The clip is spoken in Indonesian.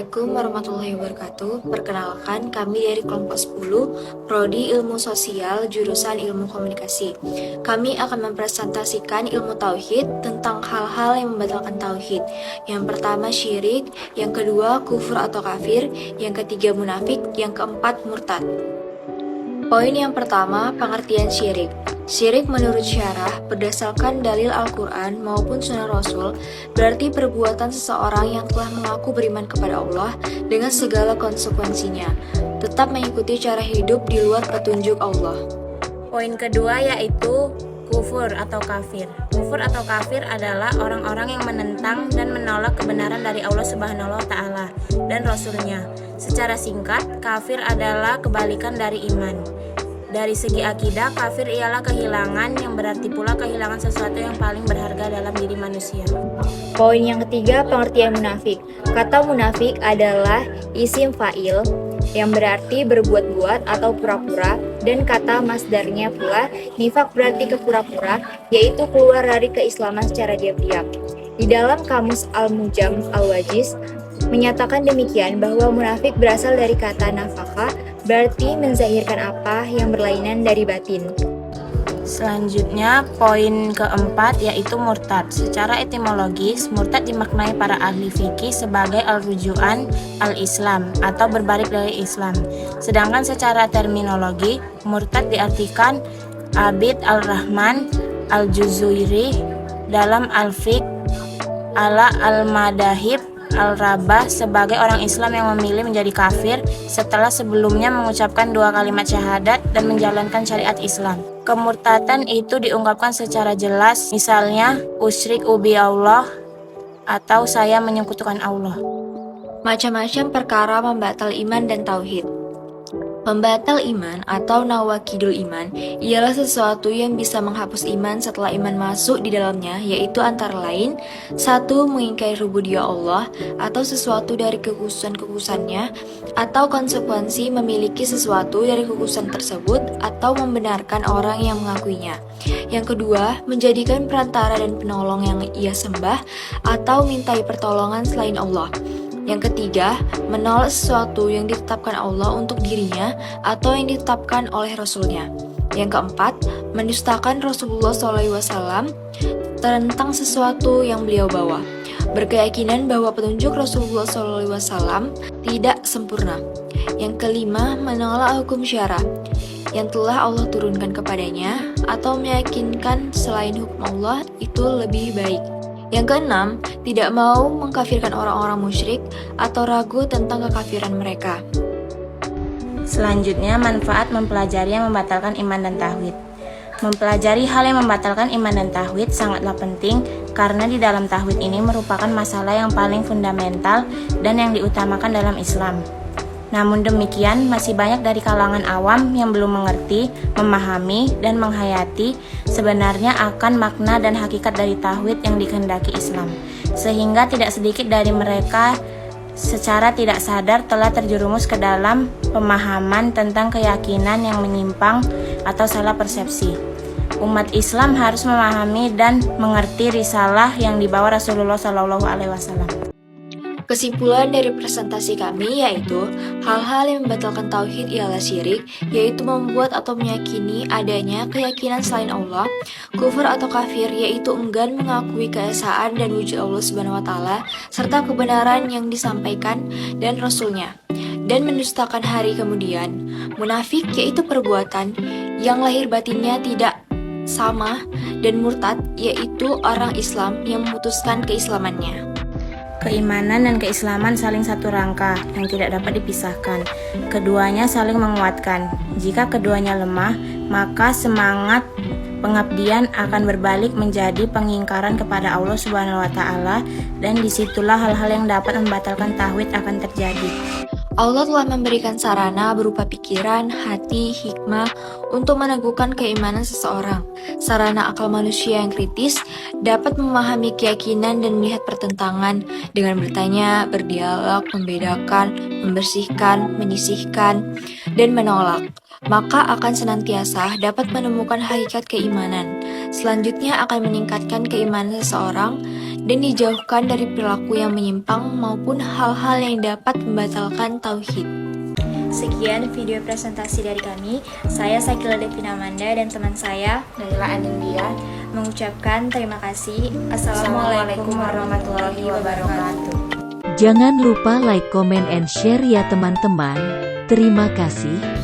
Assalamualaikum warahmatullahi wabarakatuh. Perkenalkan, kami dari kelompok 10, Prodi Ilmu Sosial, jurusan Ilmu Komunikasi. Kami akan mempresentasikan ilmu tauhid tentang hal-hal yang membatalkan tauhid. Yang pertama syirik, yang kedua kufur atau kafir, yang ketiga munafik, yang keempat murtad. Poin yang pertama, pengertian syirik. Syirik menurut syarah, berdasarkan dalil Al-Quran maupun Sunnah Rasul, berarti perbuatan seseorang yang telah mengaku beriman kepada Allah dengan segala konsekuensinya, tetap mengikuti cara hidup di luar petunjuk Allah. Poin kedua yaitu kufur atau kafir. Kufur atau kafir adalah orang-orang yang menentang dan menolak kebenaran dari Allah Subhanahu wa Ta'ala dan Rasul-Nya. Secara singkat, kafir adalah kebalikan dari iman. Dari segi akidah, kafir ialah kehilangan, yang berarti pula kehilangan sesuatu yang paling berharga dalam diri manusia. Poin yang ketiga, pengertian munafik. Kata munafik adalah isim fa'il yang berarti berbuat-buat atau pura-pura, dan kata masdarnya pula nifak berarti kepura-pura, yaitu keluar dari keislaman secara diam-diam. Di dalam kamus Al-Mujam Al-Wajiz menyatakan demikian bahwa munafik berasal dari kata nafaka, berarti menzahirkan apa yang berlainan dari batin. Selanjutnya, poin keempat yaitu murtad. Secara etimologis, murtad dimaknai para ahli fikih sebagai al-rujuan al-Islam atau berbalik dari Islam. Sedangkan secara terminologi, murtad diartikan Abid al-Rahman al-Juzuiri dalam al-Fiqh ala al-Madahib al-Rabah sebagai orang Islam yang memilih menjadi kafir setelah sebelumnya mengucapkan 2 kalimat syahadat dan menjalankan syariat Islam. Kemurtadan itu diungkapkan secara jelas, misalnya usyrik ubi Allah atau saya menyekutukan Allah. Macam-macam perkara membatal iman dan tauhid. Pembatal iman atau nawakidul iman ialah sesuatu yang bisa menghapus iman setelah iman masuk di dalamnya, yaitu antara lain 1. Mengingkari rububiyah Allah atau sesuatu dari kekhususan-kekhususannya, atau konsekuensi memiliki sesuatu dari kekhususan tersebut atau membenarkan orang yang mengakuinya. Yang kedua, menjadikan perantara dan penolong yang ia sembah atau mintai pertolongan selain Allah. Yang ketiga, menolak sesuatu yang ditetapkan Allah untuk dirinya atau yang ditetapkan oleh Rasul-Nya. Yang keempat, mendustakan Rasulullah SAW tentang sesuatu yang beliau bawa. Berkeyakinan bahwa petunjuk Rasulullah SAW tidak sempurna. Yang kelima, menolak hukum syara yang telah Allah turunkan kepadanya atau meyakinkan selain hukum Allah itu lebih baik. Yang keenam, tidak mau mengkafirkan orang-orang musyrik atau ragu tentang kekafiran mereka. Selanjutnya, manfaat mempelajari yang membatalkan iman dan tauhid. Mempelajari hal yang membatalkan iman dan tauhid sangatlah penting karena di dalam tauhid ini merupakan masalah yang paling fundamental dan yang diutamakan dalam Islam. Namun demikian, masih banyak dari kalangan awam yang belum mengerti, memahami, dan menghayati sebenarnya akan makna dan hakikat dari tauhid yang dikehendaki Islam. Sehingga tidak sedikit dari mereka secara tidak sadar telah terjerumus ke dalam pemahaman tentang keyakinan yang menyimpang atau salah persepsi. Umat Islam harus memahami dan mengerti risalah yang dibawa Rasulullah SAW. Kesimpulan dari presentasi kami yaitu hal-hal yang membatalkan tauhid ialah syirik, yaitu membuat atau meyakini adanya keyakinan selain Allah, kufur atau kafir yaitu enggan mengakui keesaan dan wujud Allah Subhanahu wa Ta'ala serta kebenaran yang disampaikan dan Rasul-Nya, dan mendustakan hari kemudian. Munafik yaitu perbuatan yang lahir batinnya tidak sama, dan murtad yaitu orang Islam yang memutuskan keislamannya. Keimanan dan keislaman saling satu rangka yang tidak dapat dipisahkan. Keduanya saling menguatkan. Jika keduanya lemah, maka semangat pengabdian akan berbalik menjadi pengingkaran kepada Allah Subhanahu wa Ta'ala, dan disitulah hal-hal yang dapat membatalkan tauhid akan terjadi. Allah telah memberikan sarana berupa pikiran, hati, hikmah untuk meneguhkan keimanan seseorang. Sarana akal manusia yang kritis dapat memahami keyakinan dan melihat pertentangan dengan bertanya, berdialog, membedakan, membersihkan, menyisihkan, dan menolak. maka akan senantiasa dapat menemukan hakikat keimanan. Selanjutnya akan meningkatkan keimanan seseorang dan dijauhkan dari perilaku yang menyimpang maupun hal-hal yang dapat membatalkan tauhid. Sekian video presentasi dari kami. Saya Sakila Devina Amanda dan teman saya Naila Anindya. mengucapkan terima kasih. Assalamualaikum warahmatullahi wabarakatuh. Jangan lupa like, comment, and share ya teman-teman. Terima kasih.